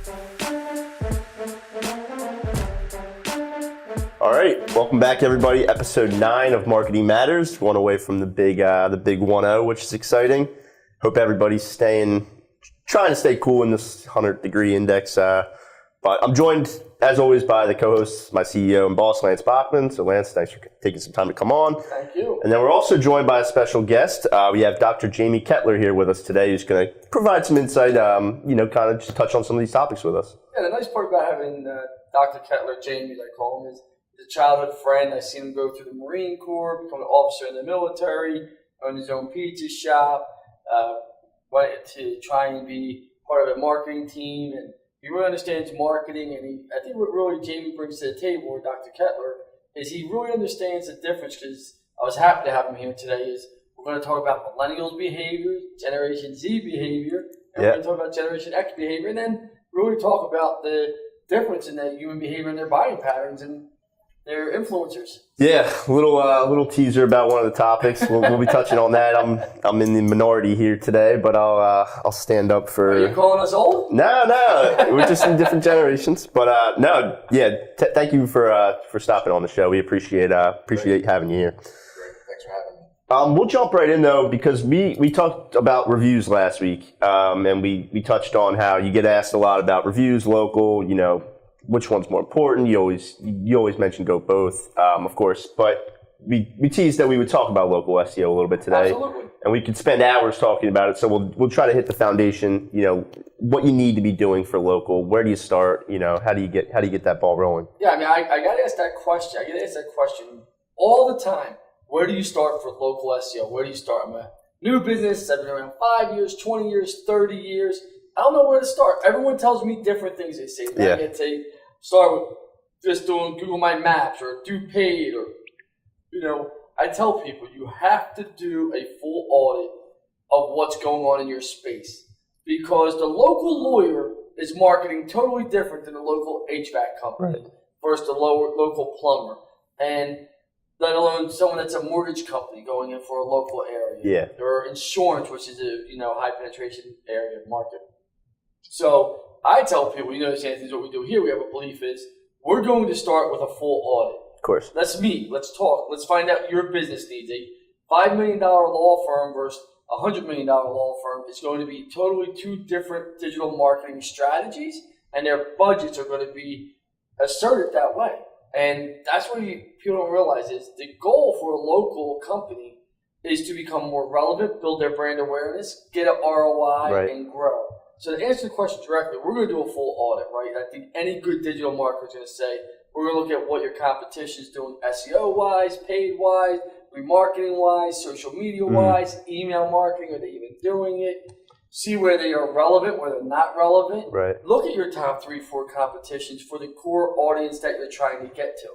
All right, welcome back, everybody. Episode 9 of Marketing Matters. One away from the big 1-0, which is exciting. Hope everybody's trying to stay cool in this 100-degree index. But I'm joined, as always, by the co-hosts, my CEO and boss, Lance Bachman. So, Lance, thanks for taking some time to come on. Thank you. And then we're also joined by a special guest. We have Dr. Jamie Kettler here with us today, who's going to provide some insight, kind of just touch on some of these topics with us. Yeah, the nice part about having Dr. Kettler, Jamie, as I call him, is he's a childhood friend. I've seen him go through the Marine Corps, become an officer in the military, own his own pizza shop, went to try and be part of a marketing team, and he really understands marketing. And I think what really Jamie brings to the table, or Dr. Kettler, is he really understands the difference. Because I was happy to have him here today. Is we're going to talk about millennials' behavior, Generation Z behavior, and we're going to talk about Generation X behavior, and then really talk about the difference in that human behavior and their buying patterns and their influencers. Yeah, little teaser about one of the topics. We'll be touching on that. I'm in the minority here today, but I'll stand up for. Are you calling us old? No, we're just in different generations. But thank you for stopping on the show. We appreciate having you here. Great, thanks for having me. We'll jump right in though, because we talked about reviews last week, and we touched on how you get asked a lot about reviews, local, which one's more important. You always mention go both, of course, but we teased that we would talk about local SEO a little bit today. Absolutely. And we could spend hours talking about it. So we'll try to hit the foundation, what you need to be doing for local. Where do you start? How do you get that ball rolling? Yeah, I mean, I got asked that question. I get asked that question all the time. Where do you start for local SEO? Where do you start? I'm a new business. I've been around 5 years, 20 years, 30 years. I don't know where to start. Everyone tells me different things. They say, I get to start with just doing Google My Maps or do paid, or, I tell people you have to do a full audit of what's going on in your space, because the local lawyer is marketing totally different than the local HVAC company versus the local plumber, and let alone someone that's a mortgage company going in for a local area, or insurance, which is a high penetration area market. So I tell people, Anthony, what we do here, we have a belief is we're going to start with a full audit. Of course. Let's meet. Let's talk. Let's find out your business needs. A $5 million law firm versus a $100 million law firm is going to be totally two different digital marketing strategies, and their budgets are going to be asserted that way. And that's what people don't realize is the goal for a local company is to become more relevant, build their brand awareness, get an ROI, and grow. So to answer the question directly, we're going to do a full audit, right? I think any good digital marketer is going to say, we're going to look at what your competition is doing SEO-wise, paid-wise, remarketing-wise, social media-wise, email marketing, are they even doing it? See where they are relevant, where they're not relevant. Right. Look at your top 3, 4 competitions for the core audience that you're trying to get to.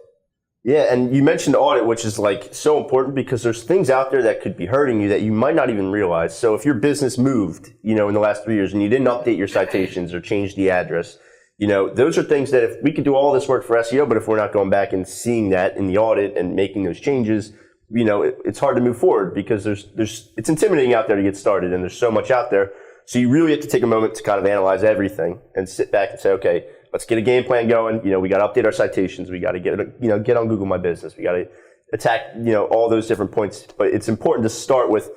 Yeah, and you mentioned audit, which is so important, because there's things out there that could be hurting you that you might not even realize. So if your business moved, in the last 3 years and you didn't update your citations or change the address, those are things that if we could do all this work for SEO, but if we're not going back and seeing that in the audit and making those changes, it's hard to move forward, because it's intimidating out there to get started, and there's so much out there. So you really have to take a moment to kind of analyze everything and sit back and say, okay, let's get a game plan going. We got to update our citations. We got to get on Google My Business. We got to attack, all those different points. But it's important to start with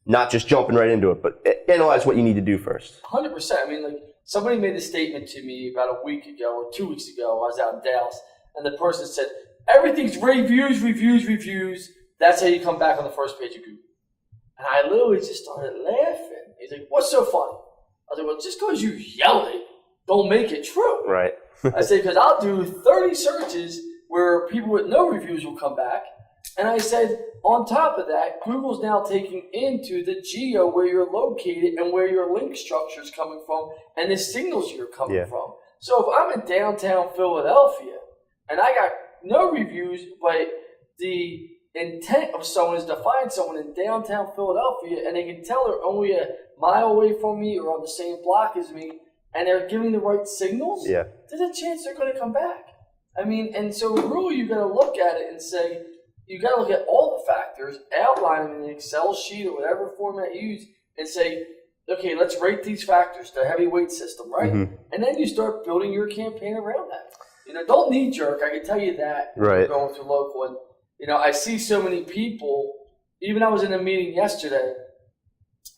not just jumping right into it, but analyze what you need to do first. 100%. I mean, somebody made a statement to me about a week ago or 2 weeks ago. I was out in Dallas, and the person said, everything's reviews. That's how you come back on the first page of Google. And I literally just started laughing. He's like, what's so funny? I was like, well, just because you yell it, don't make it true. Right. I said, because I'll do 30 searches where people with no reviews will come back. And I said, on top of that, Google's now taking into the geo where you're located and where your link structure is coming from and the signals you're coming from. So if I'm in downtown Philadelphia and I got no reviews, but the intent of someone is to find someone in downtown Philadelphia and they can tell they're only a mile away from me or on the same block as me, and they're giving the right signals, there's a chance they're going to come back. I mean, and so really you got to look at it and say, you got to look at all the factors, outline them in an Excel sheet or whatever format you use, and say, okay, let's rate these factors, the heavyweight system, right? Mm-hmm. And then you start building your campaign around that. Don't knee jerk. I can tell you that. Right. Going through local, and I see so many people. Even I was in a meeting yesterday,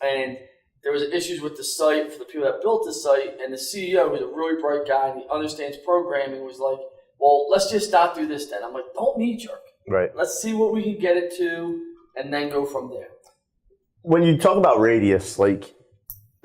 and there was issues with the site for the people that built the site, and the CEO, who's a really bright guy and he understands programming, was like, "Well, let's just not do this then." I'm like, "Don't knee jerk. Right. Let's see what we can get it to, and then go from there." When you talk about radius, like,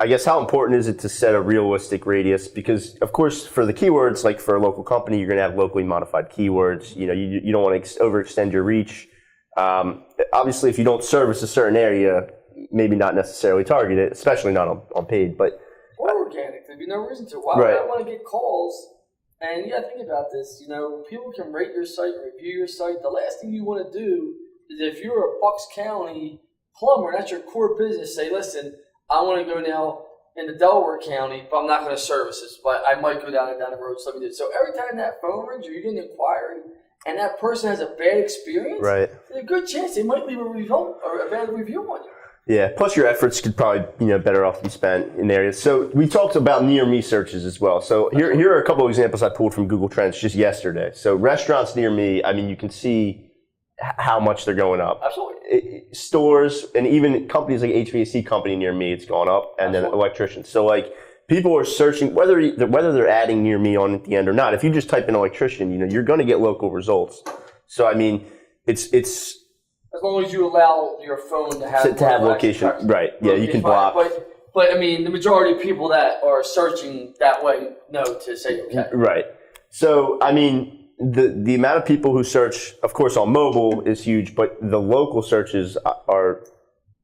I guess how important is it to set a realistic radius? Because, of course, for the keywords, like for a local company, you're going to have locally modified keywords. You don't want to overextend your reach. Obviously, if you don't service a certain area, maybe not necessarily target it, especially not on paid. But or organic, there'd be no reason to. Why would I want to get calls? And think about this. People can rate your site, review your site. The last thing you want to do is, if you're a Bucks County plumber, that's your core business, say, listen, I want to go now into Delaware County, but I'm not going to service this, but I might go down the road. So every time that phone rings or you get an inquiry and that person has a bad experience, right, there's a good chance they might leave a review or a bad review on you. Yeah, plus your efforts could probably, better off be spent in areas. So we talked about near me searches as well. So here are a couple of examples I pulled from Google Trends just yesterday. So restaurants near me, you can see how much they're going up. Absolutely. Stores and even companies like HVAC company near me, it's gone up, and then electricians. So people are searching whether they're adding near me on at the end or not. If you just type in electrician, you're going to get local results. So it's as long as you allow your phone to have location, right? Yeah, you can block. But the majority of people that are searching that way know to say okay. Right. So the amount of people who search, of course, on mobile is huge, but the local searches are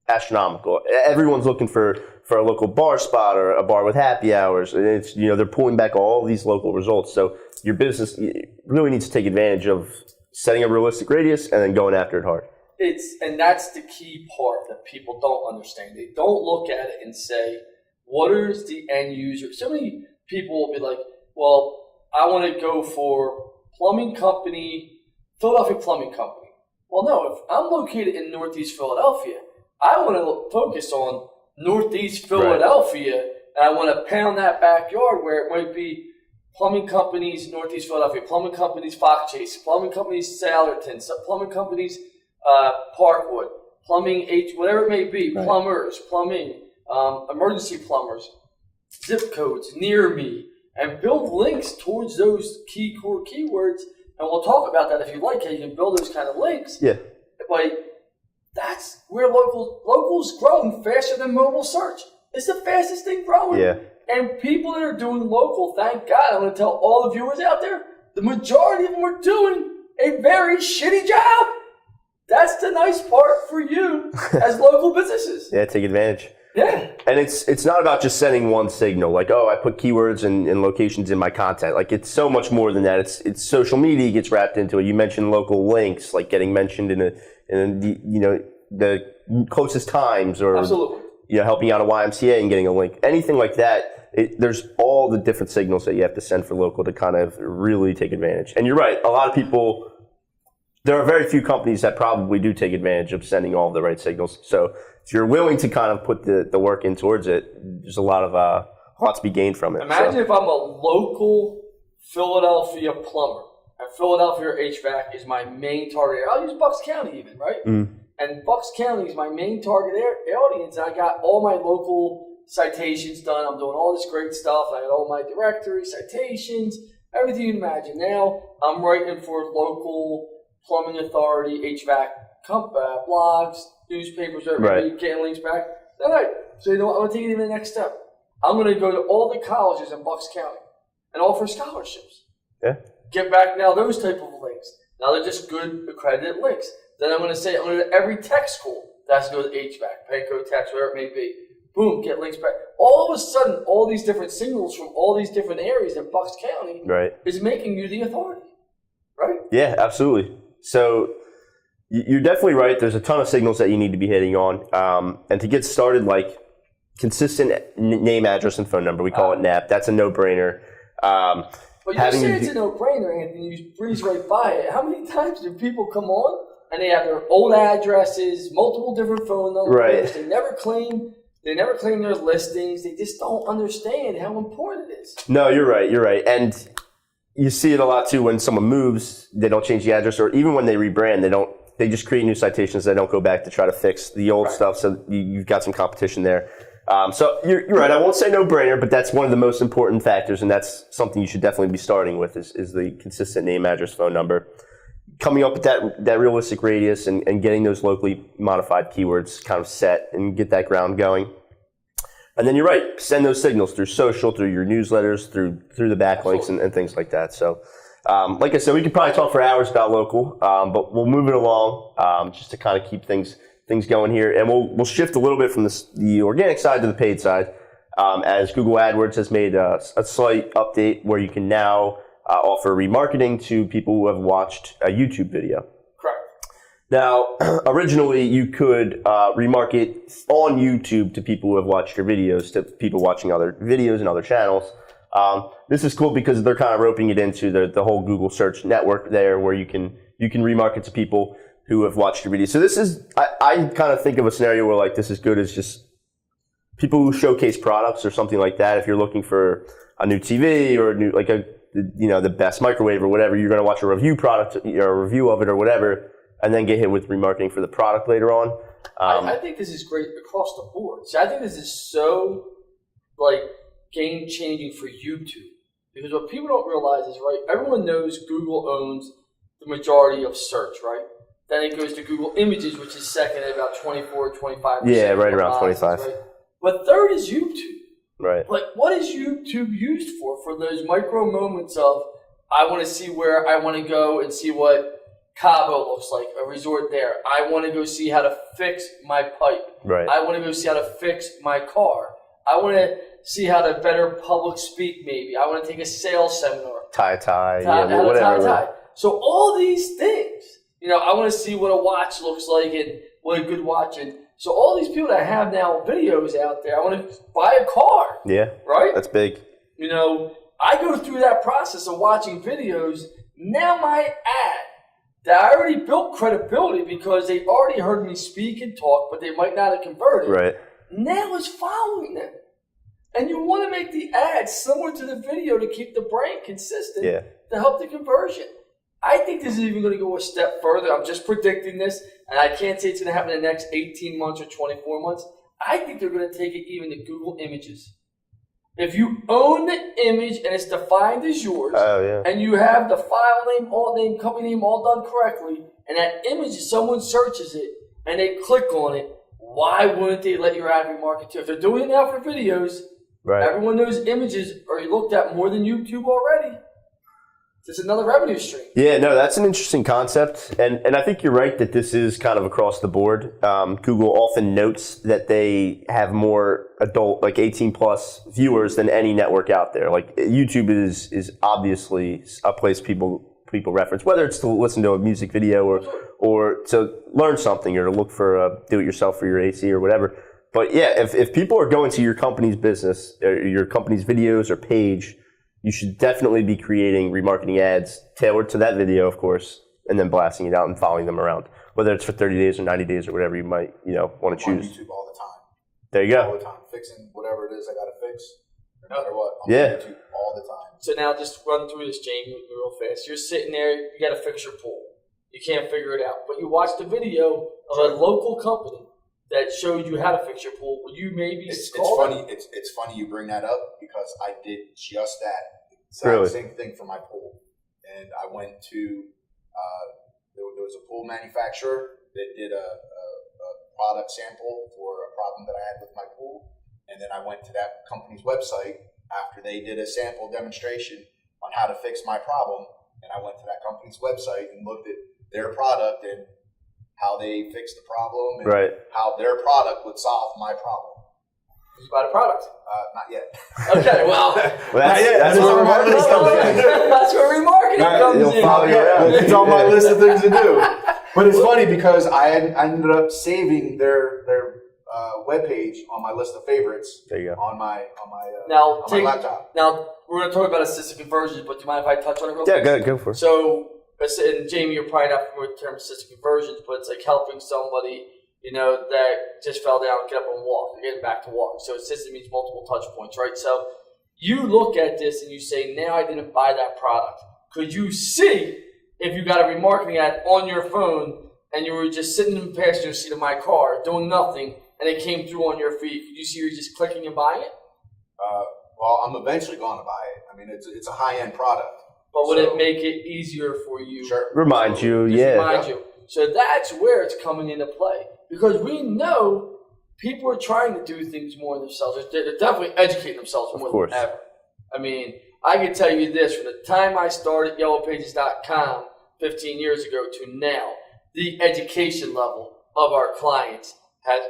astronomical. Everyone's looking for a local bar spot or a bar with happy hours, and it's they're pulling back all these local results. So your business really needs to take advantage of setting a realistic radius and then going after it hard. And that's the key part that people don't understand. They don't look at it and say, what is the end user? So many people will be like, well, I want to go for plumbing company, Philadelphia Plumbing Company. Well, no, if I'm located in Northeast Philadelphia, I want to focus on Northeast Philadelphia, and I want to pound that backyard where it might be plumbing companies, Northeast Philadelphia, plumbing companies, Fox Chase, plumbing companies, Sallerton, plumbing companies, Parkwood, plumbing, whatever it may be, plumbers, plumbing, emergency plumbers, zip codes, near me, and build links towards those key core keywords. And we'll talk about that if you like, how you can build those kind of links. Yeah. But that's where local's growing faster than mobile search. It's the fastest thing growing. Yeah. And people that are doing local, thank God, I'm going to tell all the viewers out there, the majority of them are doing a very shitty job. That's the nice part for you as local businesses. Yeah, take advantage. Yeah. And it's not about just sending one signal, like, oh, I put keywords and locations in my content. Like, it's so much more than that. It's social media gets wrapped into it. You mentioned local links, like getting mentioned in the closest times, or absolutely, helping out a YMCA and getting a link. Anything like that. There's all the different signals that you have to send for local to kind of really take advantage. And you're right. A lot of people, there are very few companies that probably do take advantage of sending all the right signals. So if you're willing to kind of put the work in towards it, there's a lot to be gained from it. Imagine if I'm a local Philadelphia plumber, and Philadelphia HVAC is my main target area. I'll use Bucks County even, right? And Bucks County is my main target audience, and I got all my local citations done. I'm doing all this great stuff. I got all my directory, citations, everything you can imagine. Now I'm writing for local plumbing authority, HVAC blogs, newspapers, everybody getting links back. All right, so I'm going to take it to the next step. I'm going to go to all the colleges in Bucks County and offer scholarships. Yeah. Get back now those type of links. Now they're just good accredited links. Then I'm going to say, I'm going to every tech school that has to go to HVAC, Penco Tech, whatever it may be. Boom, get links back. All of a sudden, all these different signals from all these different areas in Bucks County is making you the authority, right? Yeah, absolutely. So you're definitely right. There's a ton of signals that you need to be hitting on. And to get started, like consistent name, address, and phone number, we call it NAP. That's a no-brainer. Well, you say it's a no-brainer, Anthony. You breeze right by it. How many times do people come on and they have their old addresses, multiple different phone numbers? Right. They never claim They never claim their listings. They just don't understand how important it is. No, you're right. And you see it a lot too when someone moves, they don't change the address, or even when they rebrand, they just create new citations. They don't go back to try to fix the old stuff. So you've got some competition there. So you're right. I won't say no brainer, but that's one of the most important factors, and that's something you should definitely be starting with is the consistent name, address, phone number. Coming up with that realistic radius and getting those locally modified keywords kind of set and get that ground going. And then you're right, send those signals through social, through your newsletters, through the backlinks and things like that. So, like I said, we could probably talk for hours about local, but we'll move it along just to kind of keep things going here. And we'll shift a little bit from the organic side to the paid side, as Google AdWords has made a slight update where you can now offer remarketing to people who have watched a YouTube video. Correct. Now, originally you could remarket on YouTube to people who have watched your videos, to people watching other videos and other channels. This is cool because they're kind of roping it into the whole Google search network there, where you can remarket to people who have watched your video. So this is, I kind of think of a scenario where like this is good as just people who showcase products or something like that. If you're looking for a new TV or the best microwave or whatever, you're going to watch a review product or a review of it or whatever, and then get hit with remarketing for the product later on. I think this is great across the board. See, I think this is so game changing for YouTube, because what people don't realize is, right, everyone knows Google owns the majority of search, right? Then it goes to Google Images, which is second at about 24, 25%. Yeah, right around 25. Right? But third is YouTube. Right. Like, what is YouTube used for? For those micro moments of, I want to see where I want to go and see what Cabo looks like, a resort there. I want to go see how to fix my pipe. Right. I want to go see how to fix my car. I want to see how to better public speak, maybe. I want to take a sales seminar. Whatever. So all these things, I want to see what a watch looks like and what a good watch is. So all these people that have now videos out there, I want to buy a car. Yeah. Right? That's big. I go through that process of watching videos. Now my ad, that I already built credibility because they already heard me speak and talk, but they might not have converted. Right. Now is following them. And you want to make the ad similar to the video to keep the brand consistent to help the conversion. I think this is even going to go a step further. I'm just predicting this, and I can't say it's going to happen in the next 18 months or 24 months. I think they're going to take it even to Google Images. If you own the image and it's defined as yours, and you have the file name, alt name, company name all done correctly, and that image, someone searches it and they click on it, why wouldn't they let your ad remarket to? If they're doing it now for videos, everyone knows images are looked at more than YouTube already. It's another revenue stream. Yeah, no, that's an interesting concept. And I think you're right that this is kind of across the board. Google often notes that they have more adult, like 18 plus viewers than any network out there. Like YouTube is obviously a place people reference, whether it's to listen to a music video or to learn something or to look for a do-it-yourself for your AC or whatever. But yeah, if people are going to your company's business, or your company's videos or page, you should definitely be creating remarketing ads tailored to that video, of course, and then blasting it out and following them around, whether it's for 30 days or 90 days or whatever you might, want to choose. On YouTube all the time. There you go. All the time. Fixing whatever it is I got to fix, no matter what. I'm on YouTube all the time. So now just run through this, Jamie, with me real fast. You're sitting there, you got to fix your pool. You can't figure it out. But you watched a video of a local company that showed you how to fix your pool. Will you maybe It's funny you bring that up because I did just that. Same thing for my pool. And I went to, there was a pool manufacturer that did a product sample for a problem that I had with my pool. And then I went to that company's website after they did a sample demonstration on how to fix my problem. And I went to that company's website and looked at their product and how they fixed the problem and how their product would solve my problem. Did you buy the product? Not yet. Okay, well that's where remarketing comes in. That's where remarketing comes in. It's on my list of things to do. But it's funny because I ended up saving their webpage on my list of favorites. There you go. On my laptop. Now we're going to talk about assisted conversions, but do you mind if I touch on it real quick? Yeah, go for it. So, and Jamie, you're probably not familiar with the term assisted conversions, but it's like helping somebody, that just fell down, get up and walk, and getting back to walking. So assisted means multiple touch points, right? So you look at this and you say, now I didn't buy that product. Could you see if you got a remarketing ad on your phone and you were just sitting in the passenger seat of my car doing nothing and it came through on your feed? Could you see you're just clicking and buying it? Well, I'm eventually going to buy it. I mean, it's a high-end product. But would it make it easier for you? Sure. Remind you, Just yeah. remind you. So that's where it's coming into play. Because we know people are trying to do things more themselves. They're definitely educating themselves more than ever. I mean, I can tell you this, from the time I started YellowPages.com 15 years ago to now, the education level of our clients has,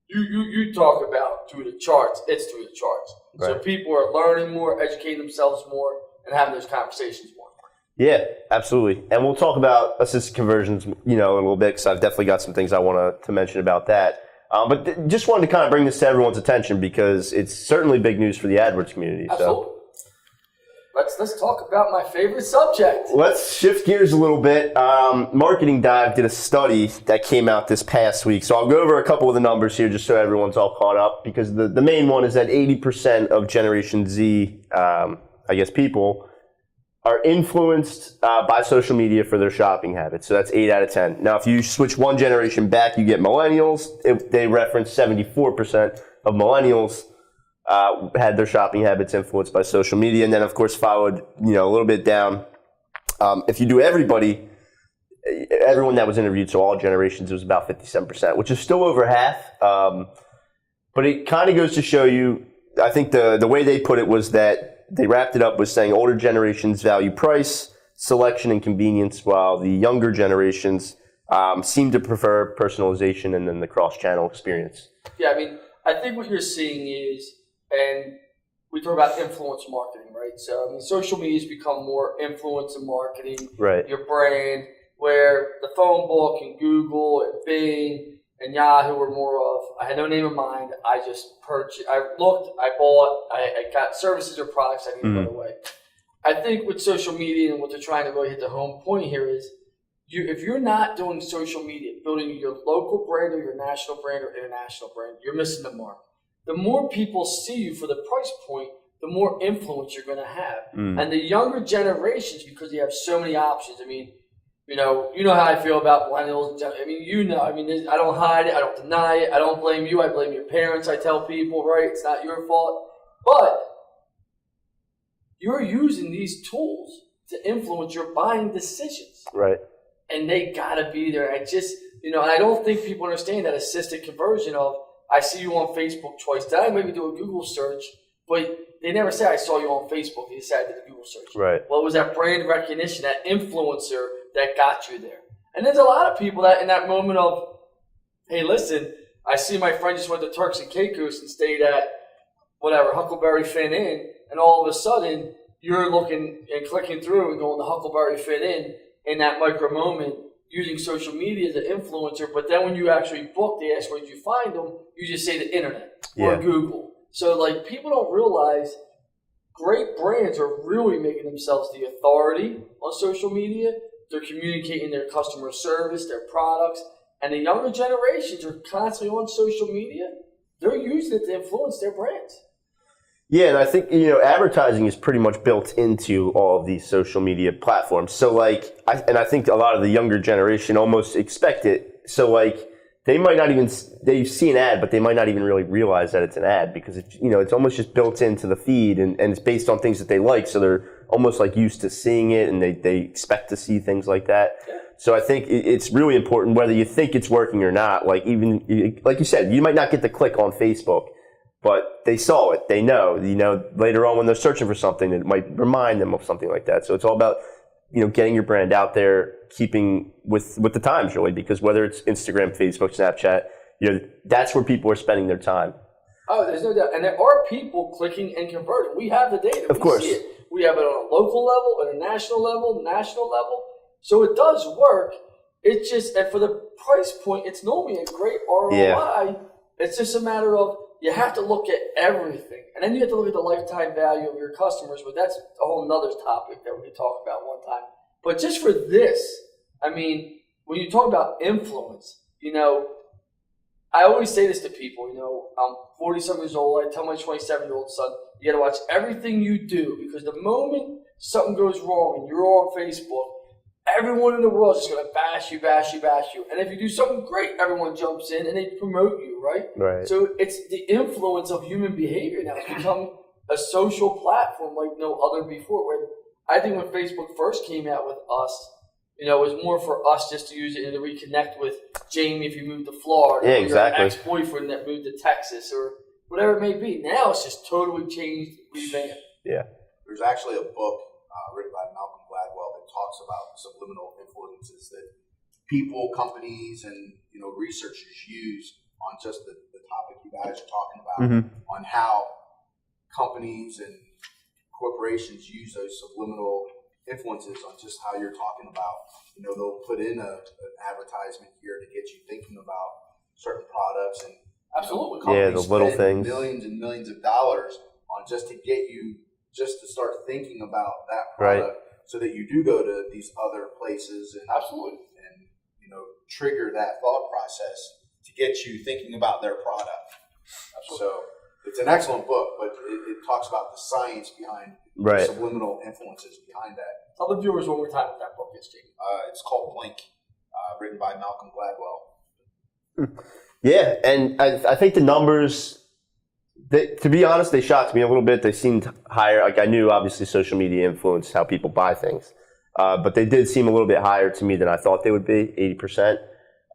you talk about through the charts, it's through the charts. Right. So people are learning more, educating themselves more, and having those conversations more. Yeah, absolutely. And we'll talk about assisted conversions, a little bit, because I've definitely got some things I want to mention about that. But just wanted to kind of bring this to everyone's attention because it's certainly big news for the AdWords community. Absolutely. So. Let's talk about my favorite subject. Let's shift gears a little bit. Marketing Dive did a study that came out this past week. So I'll go over a couple of the numbers here just so everyone's all caught up, because the main one is that 80% of Generation Z, people, are influenced by social media for their shopping habits. So that's 8 out of 10. Now, if you switch one generation back, you get millennials. They reference 74% of millennials had their shopping habits influenced by social media. And then, of course, followed, a little bit down. If you do everyone that was interviewed, so all generations, it was about 57%, which is still over half. But it kind of goes to show you, I think the way they put it was that they wrapped it up with saying older generations value price, selection, and convenience, while the younger generations seem to prefer personalization and then the cross-channel experience. Yeah, I mean, I think what you're seeing is, and we talk about influence marketing, right? So, I mean, social media has become more influence in marketing. Right. Your brand, where the phone book and Google and Bing and Yahoo were more of, I had no name in mind. I just purchased, I looked, I bought, I got services or products I needed right away. I think with social media and what they're trying to really hit the home point here is, if you're not doing social media, building your local brand or your national brand or international brand, you're missing the mark. The more people see you for the price point, the more influence you're going to have. And the younger generations, because you have so many options. I mean, you know how I feel about millennials. I mean, I don't hide it. I don't deny it. I don't blame you. I blame your parents. I tell people, right? It's not your fault. But you're using these tools to influence your buying decisions. Right. And they got to be there. I just, and I don't think people understand that assisted conversion of, I see you on Facebook twice. Then I maybe do a Google search, but they never say I saw you on Facebook. They say I did a Google search. Right. Well, it was that brand recognition, that influencer that got you there. And there's a lot of people that in that moment of, hey, listen, I see my friend just went to Turks and Caicos and stayed at whatever, Huckleberry Finn Inn, and all of a sudden you're looking and clicking through and going to Huckleberry Finn Inn in that micro moment, using social media as an influencer, but then when you actually book, they ask where did you find them, you just say the internet or Google. So people don't realize great brands are really making themselves the authority on social media. They're communicating their customer service, their products, and the younger generations are constantly on social media. They're using it to influence their brands. Yeah, and I think, advertising is pretty much built into all of these social media platforms. So, I think a lot of the younger generation almost expect it. So, they might not even, they see an ad, but they might not even really realize that it's an ad because, it's almost just built into the feed and it's based on things that they like. So, they're almost used to seeing it and they expect to see things like that. Yeah. So, I think it's really important whether you think it's working or not. Like you said, you might not get the click on Facebook, but they saw it. They know, later on when they're searching for something, it might remind them of something like that. So it's all about, getting your brand out there, keeping with the times really, because whether it's Instagram, Facebook, Snapchat, that's where people are spending their time. Oh, there's no doubt. And there are people clicking and converting. We have the data. Of course. See it. We have it on a local level, on a national level. So it does work. It's just, and for the price point, it's normally a great ROI. Yeah. It's just a matter of, you have to look at everything. And then you have to look at the lifetime value of your customers, but that's a whole nother topic that we could talk about one time. But just for this, when you talk about influence, I always say this to people, I'm 40-some years old. I tell my 27-year-old son, you got to watch everything you do, because the moment something goes wrong and you're on Facebook, everyone in the world is just going to bash you. And if you do something great, everyone jumps in and they promote you, right? Right. So it's the influence of human behavior now. It's become a social platform like no other before. Where I think when Facebook first came out with us, it was more for us just to use it and to reconnect with Jamie if you moved to Florida. Yeah, or exactly. your ex-boyfriend that moved to Texas or whatever it may be. Now it's just totally changed, revamped. Yeah. There's actually a book written by Malcolm Gladwell that talks about subliminal influences that people, companies, and researchers use on just the topic you guys are talking about, on how companies and corporations use those subliminal influences on just how you're talking about. They'll put in an advertisement here to get you thinking about certain products, and absolutely, the little things, millions and millions of dollars on just to get you just to start thinking about that product, so that you do go to these other places and absolutely, and trigger that thought process to get you thinking about their product. Absolutely. So it's an excellent book, but it talks about the science behind the subliminal influences behind that. Tell the viewers one more time what that book is, Jamie. It's called Blink, written by Malcolm Gladwell. Yeah, and I think the numbers, to be honest, they shocked me a little bit. They seemed higher. Like, I knew obviously social media influenced how people buy things, but they did seem a little bit higher to me than I thought they would be, 80%.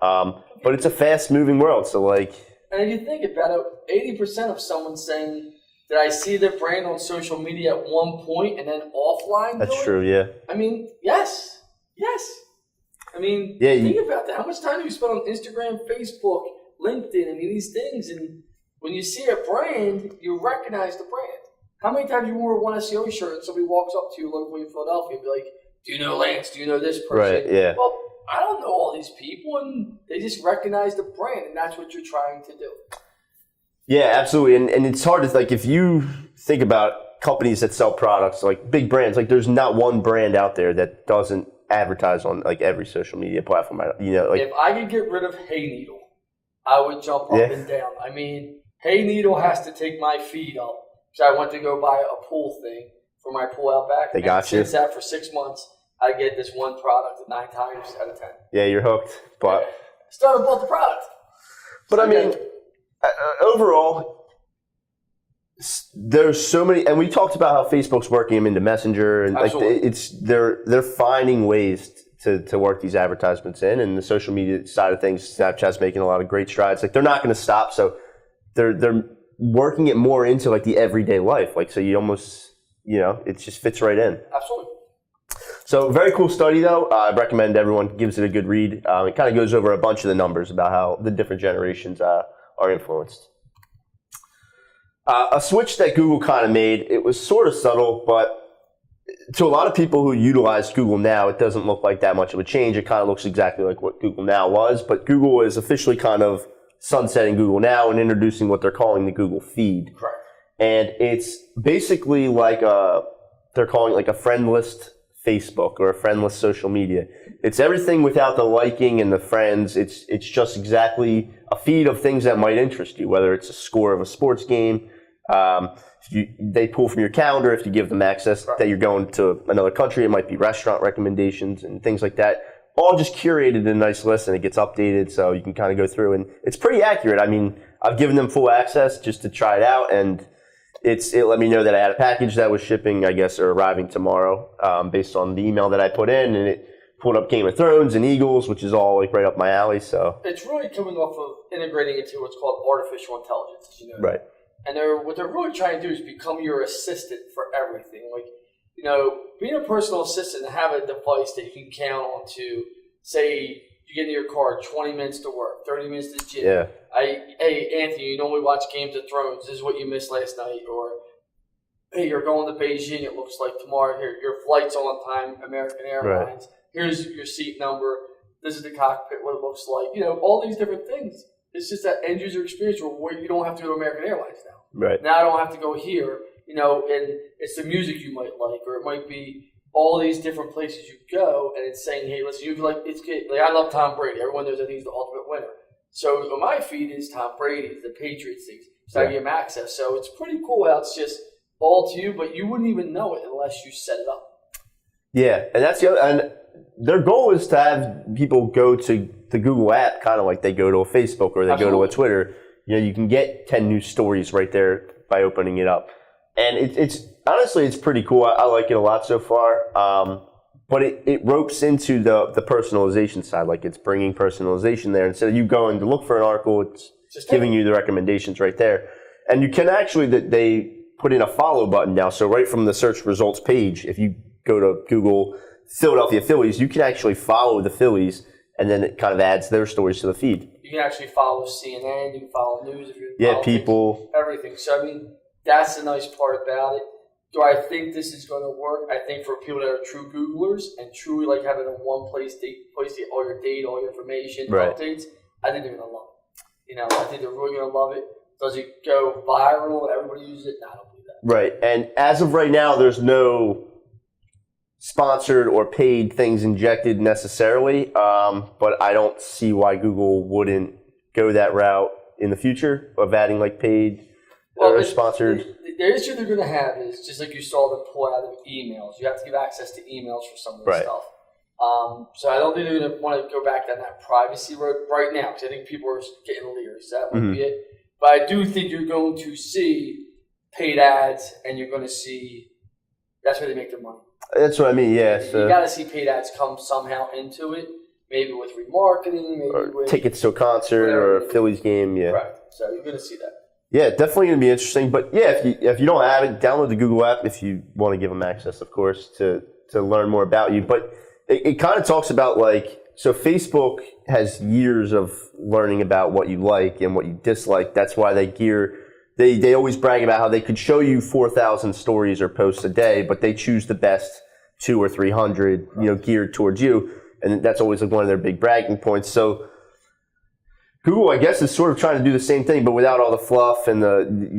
But it's a fast moving world, so like. And if you think about it, 80% of someone saying, did I see their brand on social media at one point and then offline? That's true, yeah. I mean, yes. I mean, think about that. How much time do you spend on Instagram, Facebook, LinkedIn? I mean, these things. And when you see a brand, you recognize the brand. How many times you wore one SEO shirt and somebody walks up to you locally in Philadelphia and be like, do you know Lance? Do you know this person? Right, yeah. Well, I don't know all these people, and they just recognize the brand, and that's what you're trying to do. Yeah, absolutely. And it's hard to, like, if you think about companies that sell products, like big brands, like there's not one brand out there that doesn't advertise on like every social media platform. Like, if I could get rid of Hay Needle, I would jump up and down. I mean, Hay Needle has to take my feed up. So I went to go buy a pool thing for my pool out back. They got you. Since that for 6 months, I get this one product 9 times out of 10. Yeah, you're hooked. But started bought the product. But I mean, overall, there's so many, and we talked about how Facebook's working them into Messenger, and like they're finding ways to work these advertisements in, and the social media side of things, Snapchat's making a lot of great strides. Like, they're not going to stop, so they're working it more into like the everyday life. Like, so you almost, it just fits right in. Absolutely. So, very cool study, though. I recommend everyone gives it a good read. It kind of goes over a bunch of the numbers about how the different generations are influenced. A switch that Google kind of made, it was sort of subtle, but to a lot of people who utilize Google Now, it doesn't look like that much of a change. It kind of looks exactly like what Google Now was, but Google is officially kind of sunsetting Google Now and introducing what they're calling the Google Feed. Correct. And it's basically like they're calling it like a friend list Facebook or a friendless social media. It's everything without the liking and the friends. It's just exactly a feed of things that might interest you, whether it's a score of a sports game. They pull from your calendar if you give them access that you're going to another country. It might be restaurant recommendations and things like that. All just curated in a nice list, and it gets updated so you can kind of go through. And it's pretty accurate. I mean, I've given them full access just to try it out, and it let me know that I had a package that was shipping, I guess, or arriving tomorrow, based on the email that I put in, and it pulled up Game of Thrones and Eagles, which is all like right up my alley. So it's really coming off of integrating into what's called artificial intelligence. Right. And what they're really trying to do is become your assistant for everything. Like, being a personal assistant and have a device that you can count on to, say, you get in your car, 20 minutes to work, 30 minutes to the gym. Yeah. Hey, Anthony, you normally watch Games of Thrones. This is what you missed last night. Or, hey, you're going to Beijing. It looks like tomorrow. Here, your flight's on time, American Airlines. Right. Here's your seat number. This is the cockpit, what it looks like. All these different things. It's just that end user experience where you don't have to go to American Airlines now. Right. Now I don't have to go here, and it's the music you might like, or it might be all these different places you go, and it's saying, hey, listen, it's good. Like, I love Tom Brady. Everyone knows I think he's the ultimate winner. So on my feed is Tom Brady, the Patriots things. So I give him access. So it's pretty cool how it's just all to you, but you wouldn't even know it unless you set it up. Yeah, and that's the other, and their goal is to have people go to the Google app kind of like they go to a Facebook or they go to a Twitter. You know, you can get 10 new stories right there by opening it up. And it's honestly, it's pretty cool. I like it a lot so far. But it ropes into the personalization side. Like it's bringing personalization there. Instead of you going to look for an article, it's just giving you the recommendations right there. And you can actually, they put in a follow button now. So right from the search results page, if you go to Google Philadelphia Phillies, you can actually follow the Phillies, and then it kind of adds their stories to the feed. You can actually follow CNN, you can follow news if you're politics, people, everything. So I mean, that's the nice part about it. Do I think this is going to work? I think for people that are true Googlers and truly like having a one place to get all your data, all your information, updates, I think they're going to love it. You know, I think they're really going to love it. Does it go viral? Everybody uses it? No, I don't believe that. Right. And as of right now, there's no sponsored or paid things injected necessarily, but I don't see why Google wouldn't go that route in the future of adding like paid or sponsored. The issue they're going to have is just like you saw them pull out of emails. You have to give access to emails for some of this stuff. So I don't think they're going to want to go back down that privacy road right now because I think people are getting leery. So that might be it. But I do think you're going to see paid ads, and you're going to see that's where they make their money. That's what I mean, yeah. You got to see paid ads come somehow into it, maybe with remarketing, maybe with tickets to a concert or a Phillies game, Right. So you're going to see that. Yeah, definitely going to be interesting. But yeah, if you don't have it, download the Google app if you want to give them access, of course, to learn more about you. But it kind of talks about like, so Facebook has years of learning about what you like and what you dislike. That's why they always brag about how they could show you 4,000 stories or posts a day, but they choose the best 200 or 300, geared towards you. And that's always like one of their big bragging points. So Google, I guess, is sort of trying to do the same thing, but without all the fluff and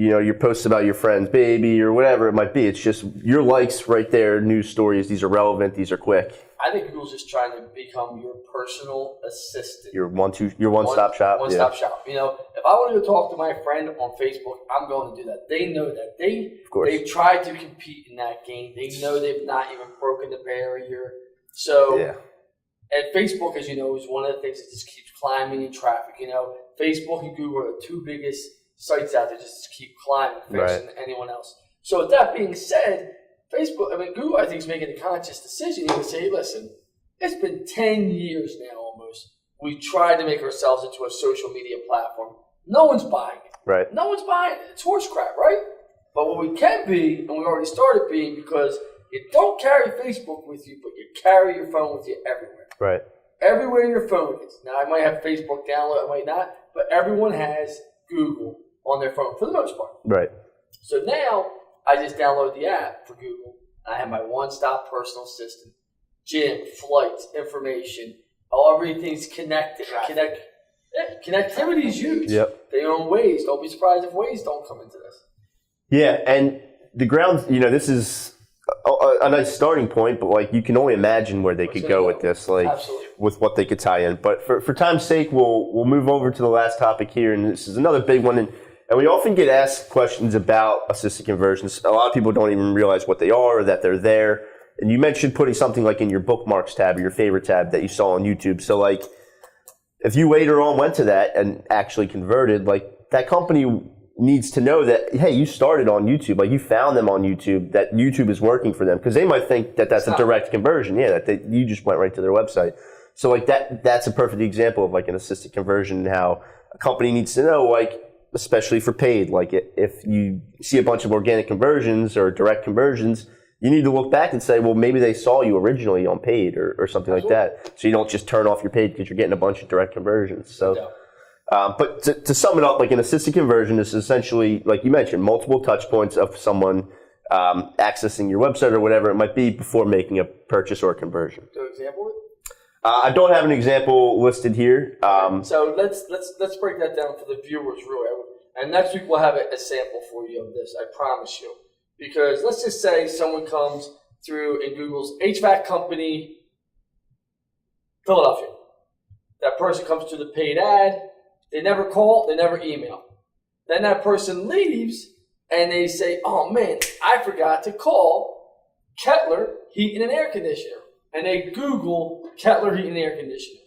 your posts about your friend's baby or whatever it might be. It's just your likes right there, news stories. These are relevant. These are quick. I think Google's just trying to become your personal assistant. Your one-stop shop. One-stop shop. If I want to go talk to my friend on Facebook, I'm going to do that. They know that. They've tried to compete in that game. They know they've not even broken the barrier. So, and Facebook, as you know, is one of the things that just keeps climbing in traffic. Facebook and Google are the two biggest sites out there just keep climbing faster than anyone else. So with that being said, Google, I think, is making a conscious decision to say, listen, it's been 10 years now almost. We tried to make ourselves into a social media platform. No one's buying it. Right. No one's buying it. It's horse crap, right? But what we can be, and we already started being, because you don't carry Facebook with you, but you carry your phone with you everywhere. Right. Everywhere your phone is. Now, I might have Facebook download, I might not, but everyone has Google on their phone for the most part. Right. So now, I just download the app for Google. I have my one-stop personal assistant. Gym, flights, information, everything's connected. Connectivity is huge. Yep. They own Waze. Don't be surprised if Waze don't come into this. Yeah, and the ground, this is a nice starting point, but like you can only imagine where they could go with this, like Absolutely. With what they could tie in. But for time's sake, we'll move over to the last topic here, and this is another big one. And we often get asked questions about assisted conversions. A lot of people don't even realize what they are or that they're there. And you mentioned putting something like in your bookmarks tab or your favorite tab that you saw on YouTube. So like, if you later on went to that and actually converted, like that company needs to know that, hey, you started on YouTube, like you found them on YouTube, that YouTube is working for them. Because they might think that that's a direct conversion. Yeah, you just went right to their website. So like that's a perfect example of like an assisted conversion and how a company needs to know, like, especially for paid, like if you see a bunch of organic conversions or direct conversions, you need to look back and say, well, maybe they saw you originally on paid or something like that. So you don't just turn off your paid because you're getting a bunch of direct conversions. So, but to sum it up, like an assisted conversion is essentially, like you mentioned, multiple touch points of someone accessing your website or whatever it might be before making a purchase or a conversion. Do an example? I don't have an example listed here. So let's break that down for the viewers, really. And next week we'll have a sample for you of this, I promise you. Because let's just say someone comes through in Google's HVAC company, Philadelphia. That person comes to the paid ad, They never call, they never email. Then that person leaves and they say, oh man, I forgot to call Kettler Heating and Air Conditioner. And they Google Kettler Heating and Air Conditioner.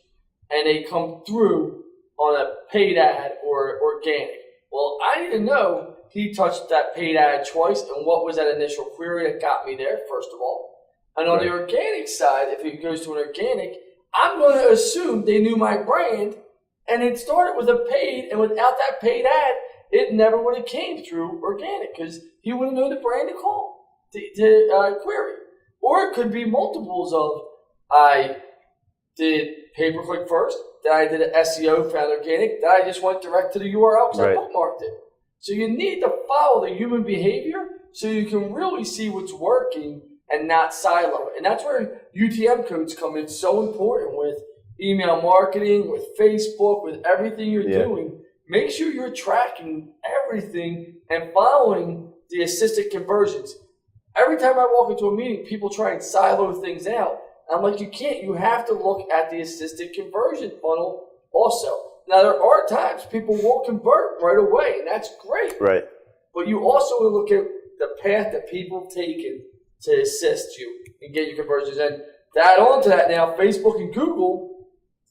And they come through on a paid ad or organic. Well, I need to know he touched that paid ad twice and what was that initial query that got me there, first of all. And on the organic side, if it goes to an organic, I'm going to assume they knew my brand and it started with a paid, and without that paid ad, it never would have came through organic because he wouldn't know the brand to call, to query. Or it could be multiples of I did pay-per-click first, then I did an SEO, found organic, then I just went direct to the URL because I bookmarked it. So you need to follow the human behavior so you can really see what's working and not silo it. And that's where UTM codes come in so important with email marketing, with Facebook, with everything you're doing. Make sure you're tracking everything and following the assisted conversions. Every time I walk into a meeting, people try and silo things out. I'm like, you can't. You have to look at the assisted conversion funnel also. Now, there are times people won't convert right away, and that's great. Right. But you also want to look at the path that people have taken to assist you and get your conversions. And to add on to that now, Facebook and Google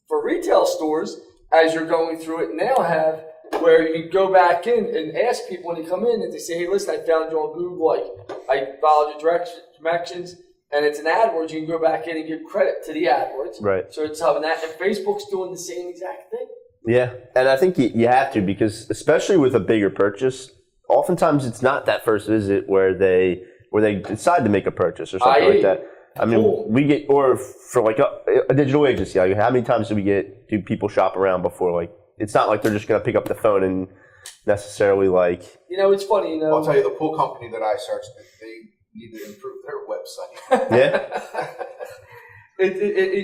for retail stores, as you're going through it, now have where you can go back in and ask people when they come in and they say, hey, listen, I found you on Google. I followed your directions. And it's an AdWords, you can go back in and give credit to the AdWords. Right. So it's having that. And Facebook's doing the same exact thing. Yeah. And I think you have to, because especially with a bigger purchase, oftentimes it's not that first visit where they decide to make a purchase or something like that. I mean, we get, or for like a digital agency, like how many times do people shop around before? Like, it's not like they're just going to pick up the phone and necessarily like. It's funny, I'll tell you, the pool company that I searched, they need to improve their website.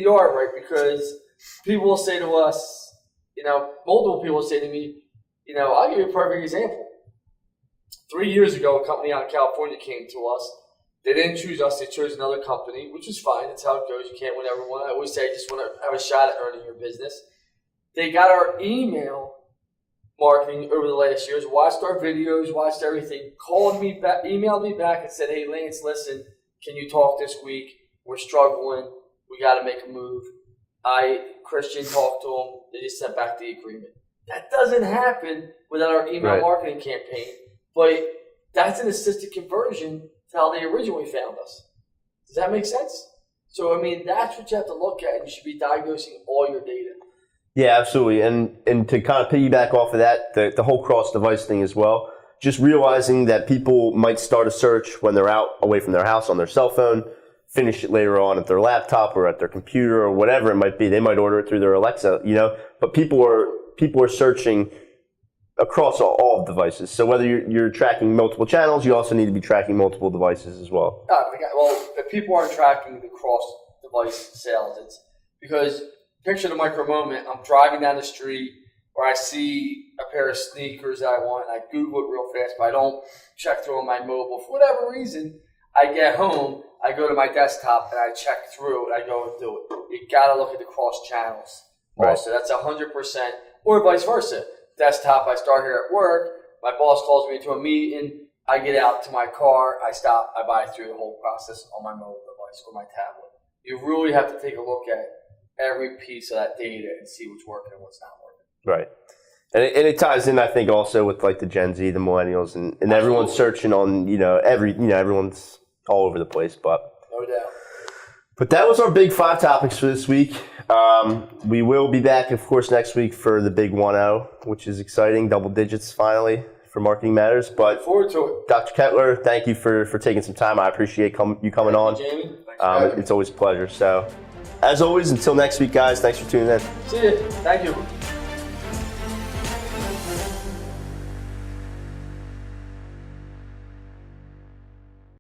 You are right, because people will say to us, multiple people will say to me, I'll give you a perfect example. 3 years ago, a company out of California came to us. They didn't choose us. They chose another company, which is fine. That's how it goes. You can't win everyone. I always say, I just want to have a shot at earning your business. They got our email marketing over the last years, watched our videos, watched everything, called me back, emailed me back and said, hey, Lance, listen, can you talk this week? We're struggling. We got to make a move. Christian talked to them. They just sent back the agreement. That doesn't happen without our email marketing campaign, but that's an assisted conversion to how they originally found us. Does that make sense? So, that's what you have to look at. You should be diagnosing all your data. Yeah, absolutely. And to kind of piggyback off of that, the whole cross-device thing as well, just realizing that people might start a search when they're out away from their house on their cell phone, finish it later on at their laptop or at their computer or whatever it might be. They might order it through their Alexa, but people are searching across all devices. So whether you're tracking multiple channels, you also need to be tracking multiple devices as well. Well, if people aren't tracking the cross-device sales, it's because picture the micro moment. I'm driving down the street where I see a pair of sneakers that I want, and I Google it real fast, but I don't check through on my mobile. For whatever reason, I get home, I go to my desktop, and I check through it. I go and do it. You got to look at the cross channels. Also, that's 100%, or vice versa. Desktop, I start here at work. My boss calls me to a meeting. I get out to my car. I stop. I buy through the whole process on my mobile device or my tablet. You really have to take a look at every piece of that data and see what's working and what's not working. Right. And it ties in, I think, also with like the Gen Z, the millennials, and everyone's searching on, everyone's all over the place. But no doubt. But that was our big 5 topics for this week. We will be back, of course, next week for the big 1-0, which is exciting. Double digits finally for Marketing Matters. But look forward to it. Dr. Kettler, thank you for taking some time. I appreciate you coming on. Jamie. It's always a pleasure. So, as always, until next week, guys, thanks for tuning in. See you. Thank you.